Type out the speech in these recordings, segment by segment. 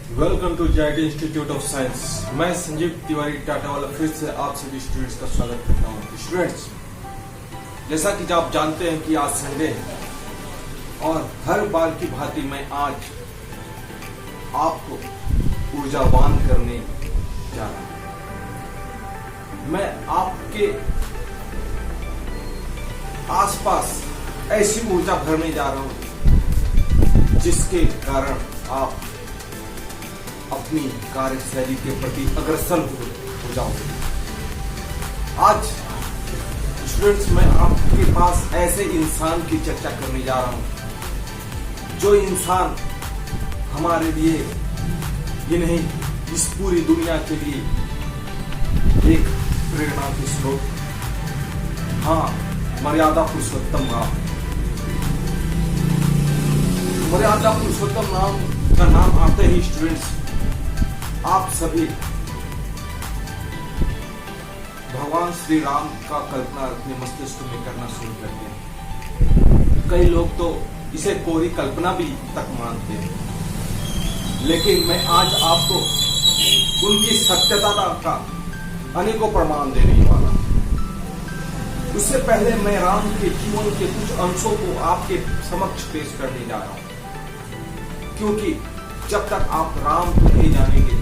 Welcome to JIT Institute of Science. मैं संजीव तिवारी टाटा वाला फिर से आप सभी स्टूडेंट्स का स्वागत करता हूँ। स्टूडेंट्स, जैसा कि आप जानते हैं कि आज संडे है और हर बार की भांति मैं आज आपको ऊर्जावान करने जा रहा हूँ। मैं आपके आसपास ऐसी ऊर्जा भरने जा रहा हूँ जिसके कारण आप अपनी कार्यशैली के प्रति अग्रसर हो जाओगे। आज स्टूडेंट्स, मैं आपके पास ऐसे इंसान की चर्चा करने जा रहा हूं जो इंसान हमारे लिए ये नहीं, इस पूरी दुनिया के लिए एक प्रेरणा के स्रोत। हाँ, मर्यादा पुरुषोत्तम राम। मर्यादा पुरुषोत्तम राम का नाम आते ही स्टूडेंट्स आप सभी भगवान श्री राम का कल्पना अपने मस्तिष्क में करना शुरू करते हैं। कई लोग तो इसे कोरी कल्पना भी तक मानते हैं, लेकिन मैं आज आपको उनकी सत्यता का अनेकों प्रमाण देने वाला। उससे पहले मैं राम के जीवन के कुछ अंशों को आपके समक्ष पेश करने जा रहा हूं, क्योंकि जब तक आप राम को नहीं जानेंगे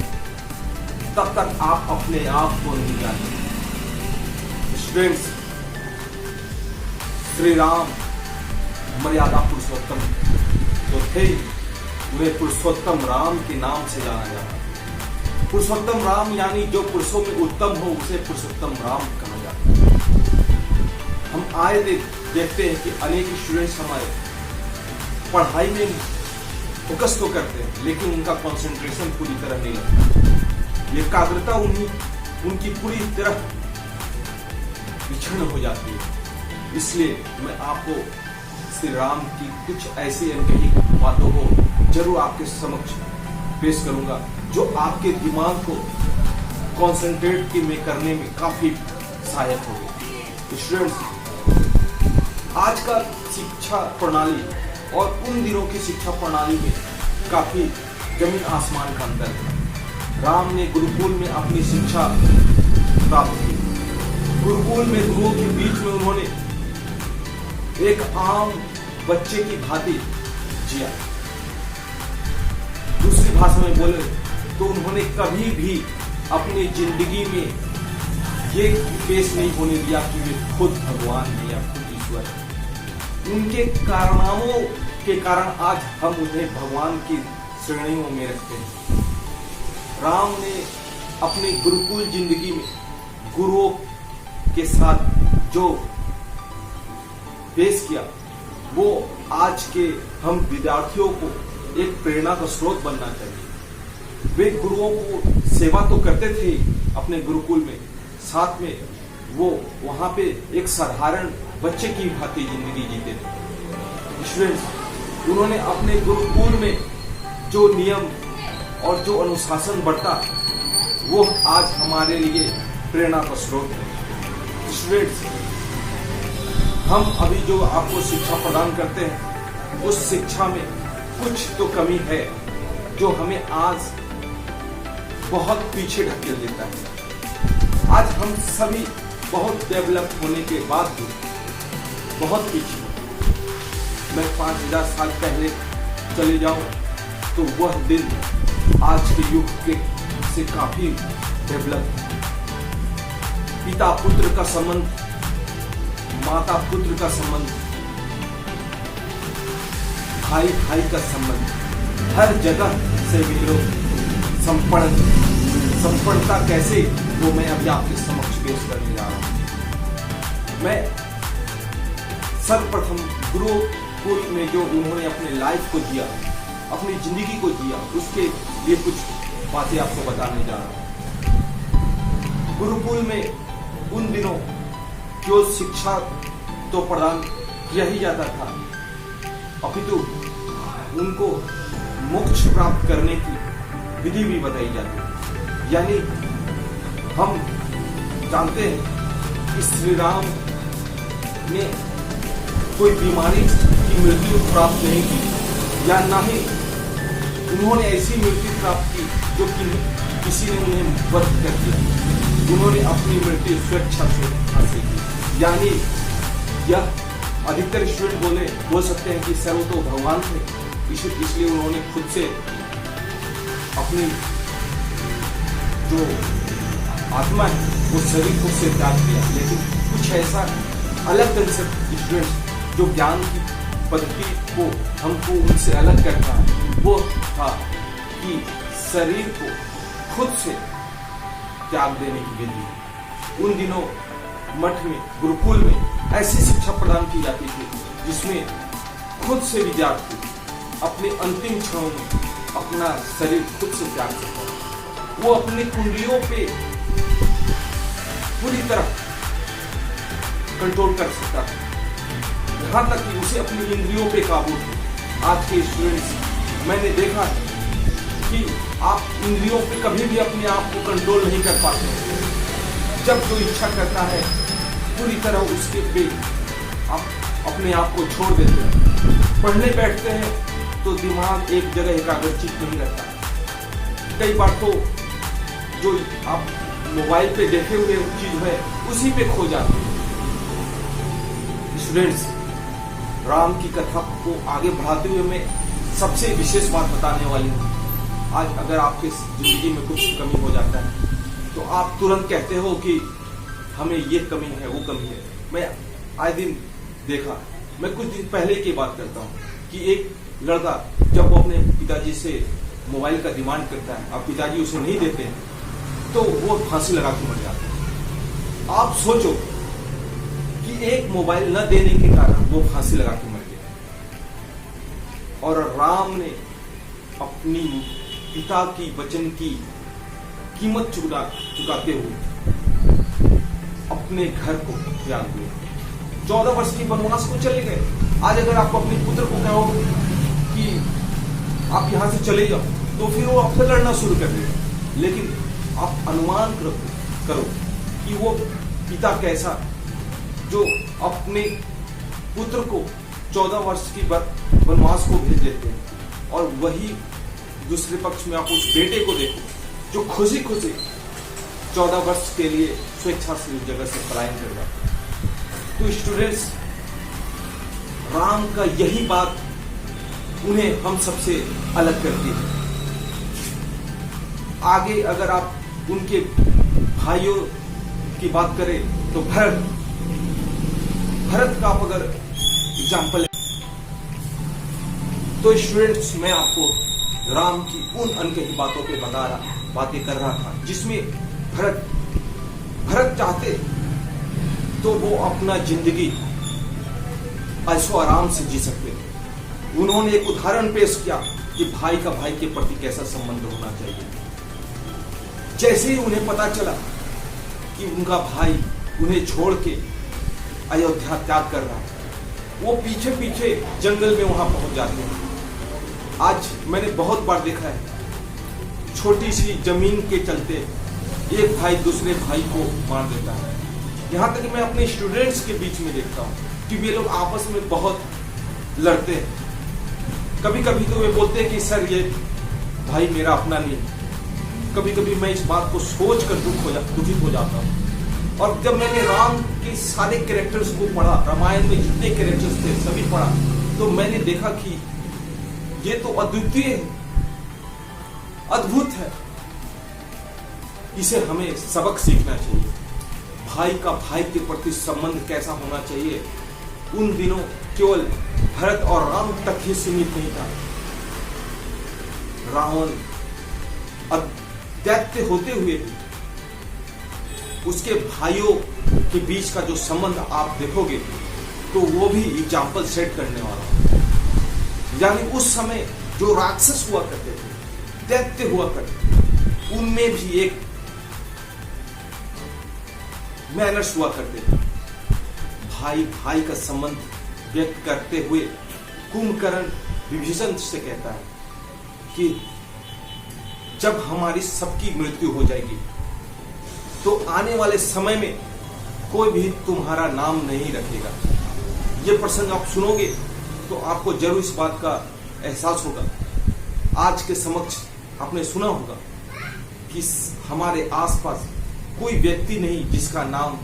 तब तक आप अपने आप को नहीं जानेंगे। स्टूडेंट्स, श्री राम मर्यादा पुरुषोत्तम तो थे, उन्हें पुरुषोत्तम राम के नाम से जाना जाता है। पुरुषोत्तम राम यानी जो पुरुषों में उत्तम हो उसे पुरुषोत्तम राम कहा जाता है। हम आए देखते हैं कि अनेक स्टूडेंट्स हमारे पढ़ाई में फोकस तो करते हैं, लेकिन उनका कंसंट्रेशन पूरी तरह नहीं लगता। एकाग्रता उनकी पूरी तरह विक्षण हो जाती है। इसलिए मैं आपको श्री राम की कुछ ऐसी अनकही बातों को जरूर आपके समक्ष पेश करूंगा जो आपके दिमाग को कंसंट्रेट में करने में काफी सहायक होगी। स्टूडेंट्स, आज का शिक्षा प्रणाली और उन दिनों की शिक्षा प्रणाली में काफी जमीन आसमान का अंतर है। राम ने गुरुकुल में अपनी शिक्षा प्राप्त की। गुरुकुल में गुरुओं के बीच में उन्होंने एक आम बच्चे की भांति जिया। दूसरी भाषा में बोले तो उन्होंने कभी भी अपनी जिंदगी में ये पेश नहीं होने दिया कि वे खुद भगवान हैं या खुद ईश्वर हैं। उनके कारनामों के कारण आज हम उन्हें भगवान की श्रेणियों में रखते हैं। राम ने अपनी गुरुकुल जिंदगी में गुरुओं के साथ जो पेश किया वो आज के हम विद्यार्थियों को एक प्रेरणा का स्रोत बनना चाहिए। वे गुरुओं को सेवा तो करते थे अपने गुरुकुल में, साथ में वो वहां पे एक साधारण बच्चे की भांति जिंदगी जीते थे। स्टूडेंट्स, उन्होंने अपने गुरुकुल में जो नियम और जो अनुशासन बढ़ता वो आज हमारे लिए प्रेरणा का स्रोत है। स्टूडेंट्स, हम अभी जो आपको शिक्षा प्रदान करते हैं उस शिक्षा में कुछ तो कमी है जो हमें आज बहुत पीछे ढकेल देता है। आज हम सभी बहुत डेवलप होने के बाद भी बहुत पीछे। मैं 5000 साल पहले चले जाऊं तो वह दिन आज के युग के से काफी डेवलप। पिता पुत्र का संबंध, माता पुत्र का संबंध, भाई भाई का संबंध, हर जगह से भी लोग संपन्नता कैसे, वो मैं अभी आपके समक्ष पेश करने जा रहा हूं। मैं सर्वप्रथम गुरुकुल में जो उन्होंने अपने लाइफ को जिया, अपनी जिंदगी को जिया, उसके लिए कुछ बातें आपको बताने जा रहा हूं। गुरुकुल में उन दिनों जो शिक्षा तो प्रदान किया ही जाता था, अपितु उनको मोक्ष प्राप्त करने की विधि भी बताई जाती है। यानी हम जानते हैं कि श्री राम ने कोई बीमारी की मृत्यु प्राप्त नहीं की, या ना ही उन्होंने ऐसी मृत्यु प्राप्त की जो कि किसी ने उन्हें वध कर दिया। उन्होंने अपनी मृत्यु स्वेच्छा से हासिल की। यानी यह अधिकतर स्टूडेंट बोल सकते हैं कि सर वो तो भगवान थे, इसलिए उन्होंने खुद से अपनी जो आत्मा है वो शरीर खुद से त्याग किया। लेकिन कुछ ऐसा अलग ढंग से स्टूडेंट जो ज्ञान की पद्धति को हमको उनसे अलग करता है, वो था कि शरीर को खुद से त्याग देने की विधि। उन दिनों मठ में, गुरुकुल में ऐसी शिक्षा प्रदान की जाती थी जिसमें खुद से विद्यार्थी अपने अंतिम क्षणों में अपना शरीर खुद से त्याग सकता है। वो अपनी कुंडलियों पे पूरी तरह कंट्रोल कर सकता है, यहाँ तक कि उसे अपनी इंद्रियों पे काबू है। आज के स्टूडेंट्स मैंने देखा है कि आप इंद्रियों पे कभी भी अपने आप को कंट्रोल नहीं कर पाते। जब जो इच्छा करता है पूरी तरह उसके पे आप अपने आप को छोड़ देते हैं। पढ़ने बैठते हैं तो दिमाग एक जगह एकाग्रचित नहीं रहता। कई बार तो जो आप मोबाइल पे देखे हुए चीज है उसी पे खो जाते हैं। स्टूडेंट्स, राम की कथा को आगे बढ़ाते हुए मैं सबसे विशेष बात बताने वाली हूँ। आज अगर आपके जिंदगी में कुछ कमी हो जाता है तो आप तुरंत कहते हो कि हमें ये कमी है, वो कमी है। मैं आए दिन देखा, मैं कुछ दिन पहले की बात करता हूँ कि एक लड़का जब वो अपने पिताजी से मोबाइल का डिमांड करता है और पिताजी उसे नहीं देते हैं तो वो फांसी लगा के मर जाता है। आप सोचो कि एक मोबाइल न देने के कारण वो फांसी लगा के मर गया, और राम ने अपनी पिता की वचन की कीमत चुकाते हुए अपने घर को त्याग दिया। 14 वर्ष की वनवास को चले गए। आज अगर आप अपने पुत्र को कहो कि आप यहां से चले जाओ तो फिर वो आपसे लड़ना शुरू कर देगा। लेकिन आप अनुमान करो कि वो पिता कैसा जो अपने पुत्र को 14 वर्ष की वनवास को भेज देते हैं, और वही दूसरे पक्ष में आप उस बेटे को देखो जो खुशी खुशी 14 वर्ष के लिए स्वेच्छा से उस जगह से पलायन कर जाता है। तो स्टूडेंट्स, राम का यही बात उन्हें हम सबसे अलग करती है। आगे अगर आप उनके भाइयों की बात करें तो भरत का आप अगर एग्जाम्पल, तो स्टूडेंट्स मैं आपको राम की उन अनकही बातों पे बातें कर रहा था जिसमें भरत चाहते तो वो अपना जिंदगी ऐशो आराम से जी सकते। उन्होंने एक उदाहरण पेश किया कि भाई का भाई के प्रति कैसा संबंध होना चाहिए। जैसे ही उन्हें पता चला कि उनका भाई उन्हें छोड़ के अयोध्या त्याग कर रहा है, वो पीछे पीछे जंगल में वहां पहुंच जाते हैं। आज मैंने बहुत बार देखा है, छोटी सी जमीन के चलते एक भाई दूसरे भाई को मार देता है। यहाँ तक कि मैं अपने स्टूडेंट्स के बीच में देखता हूँ कि वे लोग आपस में बहुत लड़ते हैं। कभी कभी तो वे बोलते हैं कि सर ये भाई मेरा अपना नहीं। कभी कभी मैं इस बात को सोच कर दुखित हो जाता हूँ। और जब मैंने राम के सारे कैरेक्टर्स को पढ़ा, रामायण में जितने कैरेक्टर्स थे सभी पढ़ा, तो मैंने देखा कि ये तो अद्वितीय है, अद्भुत है। इसे हमें सबक सीखना चाहिए। भाई का भाई के प्रति संबंध कैसा होना चाहिए। उन दिनों केवल भरत और राम तक ही सीमित नहीं था। रावण दैत्य होते हुए भी उसके भाइयों के बीच का जो संबंध आप देखोगे तो वो भी एग्जाम्पल सेट करने वाला। यानी उस समय जो राक्षस हुआ करते थे, दैत्य हुआ करते थे, उनमें भी एक मैनर्स हुआ करते थे। भाई भाई का संबंध व्यक्त करते हुए कुंभकर्ण विभीषण से कहता है कि जब हमारी सबकी मृत्यु हो जाएगी तो आने वाले समय में कोई भी तुम्हारा नाम नहीं रखेगा। ये प्रसंग आप सुनोगे तो आपको जरूर इस बात का एहसास होगा आज के समक्ष आपने सुना होगा कि हमारे आसपास कोई व्यक्ति नहीं जिसका नाम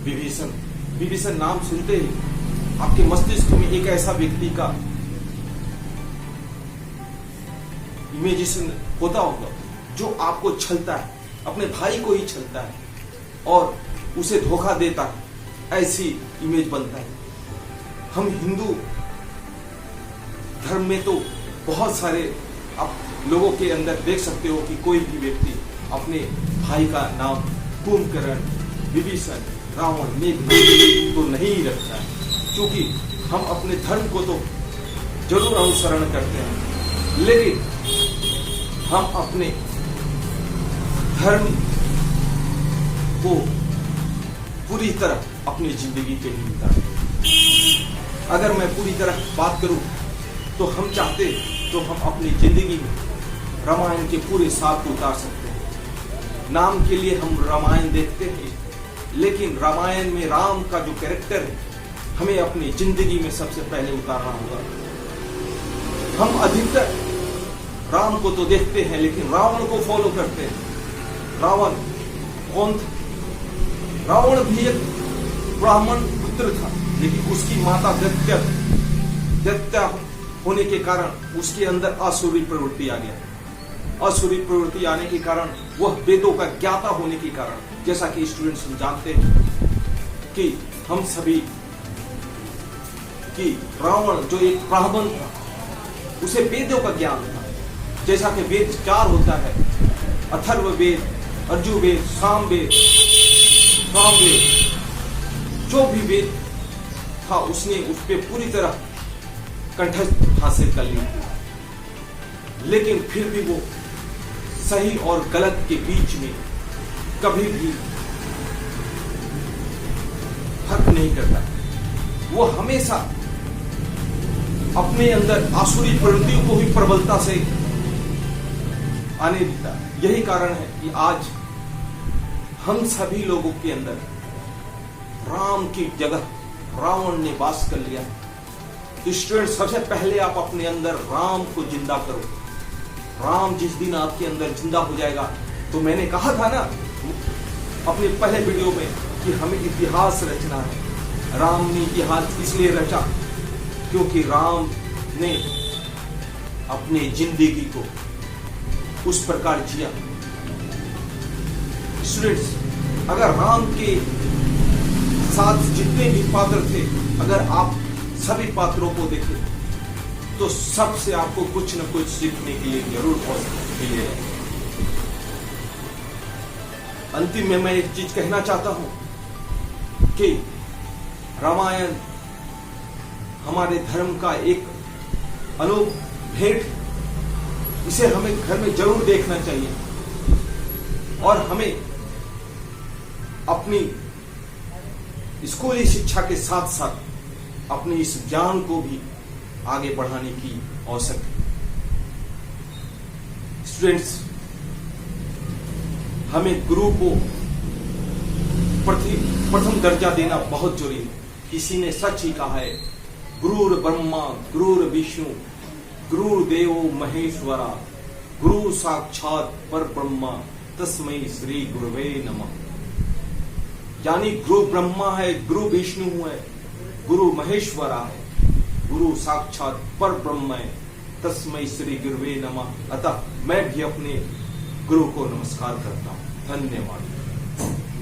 विभीषण। विभीषण नाम सुनते ही आपके मस्तिष्क में एक ऐसा व्यक्ति का इमेजिनेशन होता होगा जो आपको छलता है, अपने भाई को ही छलता है और उसे धोखा देता है, ऐसी इमेज बनता है। हम हिंदू धर्म में तो बहुत सारे आप लोगों के अंदर देख सकते हो कि कोई भी व्यक्ति अपने भाई का नाम कुंभकर्ण, विभीषण, रावण, मेघनाद तो नहीं रखता है, क्योंकि हम अपने धर्म को तो जरूर अनुसरण करते हैं, लेकिन हम अपने धर्म को पूरी तरह अपनी जिंदगी के लिए उतारें। अगर मैं पूरी तरह बात करूं तो हम चाहते तो हम अपनी जिंदगी में रामायण के पूरे साथ को उतार सकते हैं। नाम के लिए हम रामायण देखते हैं, लेकिन रामायण में राम का जो कैरेक्टर है हमें अपनी जिंदगी में सबसे पहले उतारना होगा। हम अधिकतर राम को तो देखते हैं लेकिन रावण को फॉलो करते हैं। रावण कौन था? रावण भी एक ब्राह्मण पुत्र था, लेकिन उसकी माता दैत्या होने के कारण उसके अंदर आसुरी प्रवृत्ति आ गया। आसुरी प्रवृत्ति आने के कारण वह वेदों का ज्ञाता होने के कारण, जैसा कि स्टूडेंट्स हम जानते हैं कि हम सभी कि रावण जो एक ब्राह्मण था उसे वेदों का ज्ञान था। जैसा कि वेद 4 होता है, अथर्ववेद, अर्जुवेद, सामवेद, जो भी वेद था उसने उस पर पूरी तरह कंठस्थ हासिल कर ली, लेकिन फिर भी वो सही और गलत के बीच में कभी भी फर्क नहीं करता। वो हमेशा अपने अंदर आसुरी प्रवृत्तियों को भी प्रबलता से आने देता। यही कारण है कि आज हम सभी लोगों के अंदर राम की जगह रावण ने वास कर लिया। तो स्टूडेंट, सबसे पहले आप अपने अंदर राम को जिंदा करो। राम जिस दिन आपके अंदर जिंदा हो जाएगा, तो मैंने कहा था ना अपने पहले वीडियो में कि हमें इतिहास रचना है। राम ने इतिहास इसलिए रचा क्योंकि राम ने अपनी जिंदगी को उस प्रकार जिया। स्टूडेंट्स, अगर राम के साथ जितने भी पात्र थे, अगर आप सभी पात्रों को देखें तो सबसे आपको कुछ न कुछ सीखने के लिए जरूर मिलेगा। अंतिम में मैं एक चीज कहना चाहता हूं कि रामायण हमारे धर्म का एक अनूप भेंट, इसे हमें घर में जरूर देखना चाहिए और हमें अपनी स्कूली शिक्षा के साथ साथ अपने इस ज्ञान को भी आगे बढ़ाने की आवश्यकता है। स्टूडेंट्स, हमें गुरु को प्रथम दर्जा देना बहुत जरूरी है। किसी ने सच ही कहा है, गुरुर ब्रह्मा गुरुर विष्णु गुरुर्देवो महेश्वरा गुरु साक्षात पर ब्रह्मा तस्मै श्री गुरुवे नमः। यानी गुरु ब्रह्मा है, गुरु विष्णु है, गुरु महेश्वरा है, गुरु साक्षात पर ब्रह्म है, तस्मै श्री गुरुवे नमः। अतः मैं भी अपने गुरु को नमस्कार करता हूं। धन्यवाद।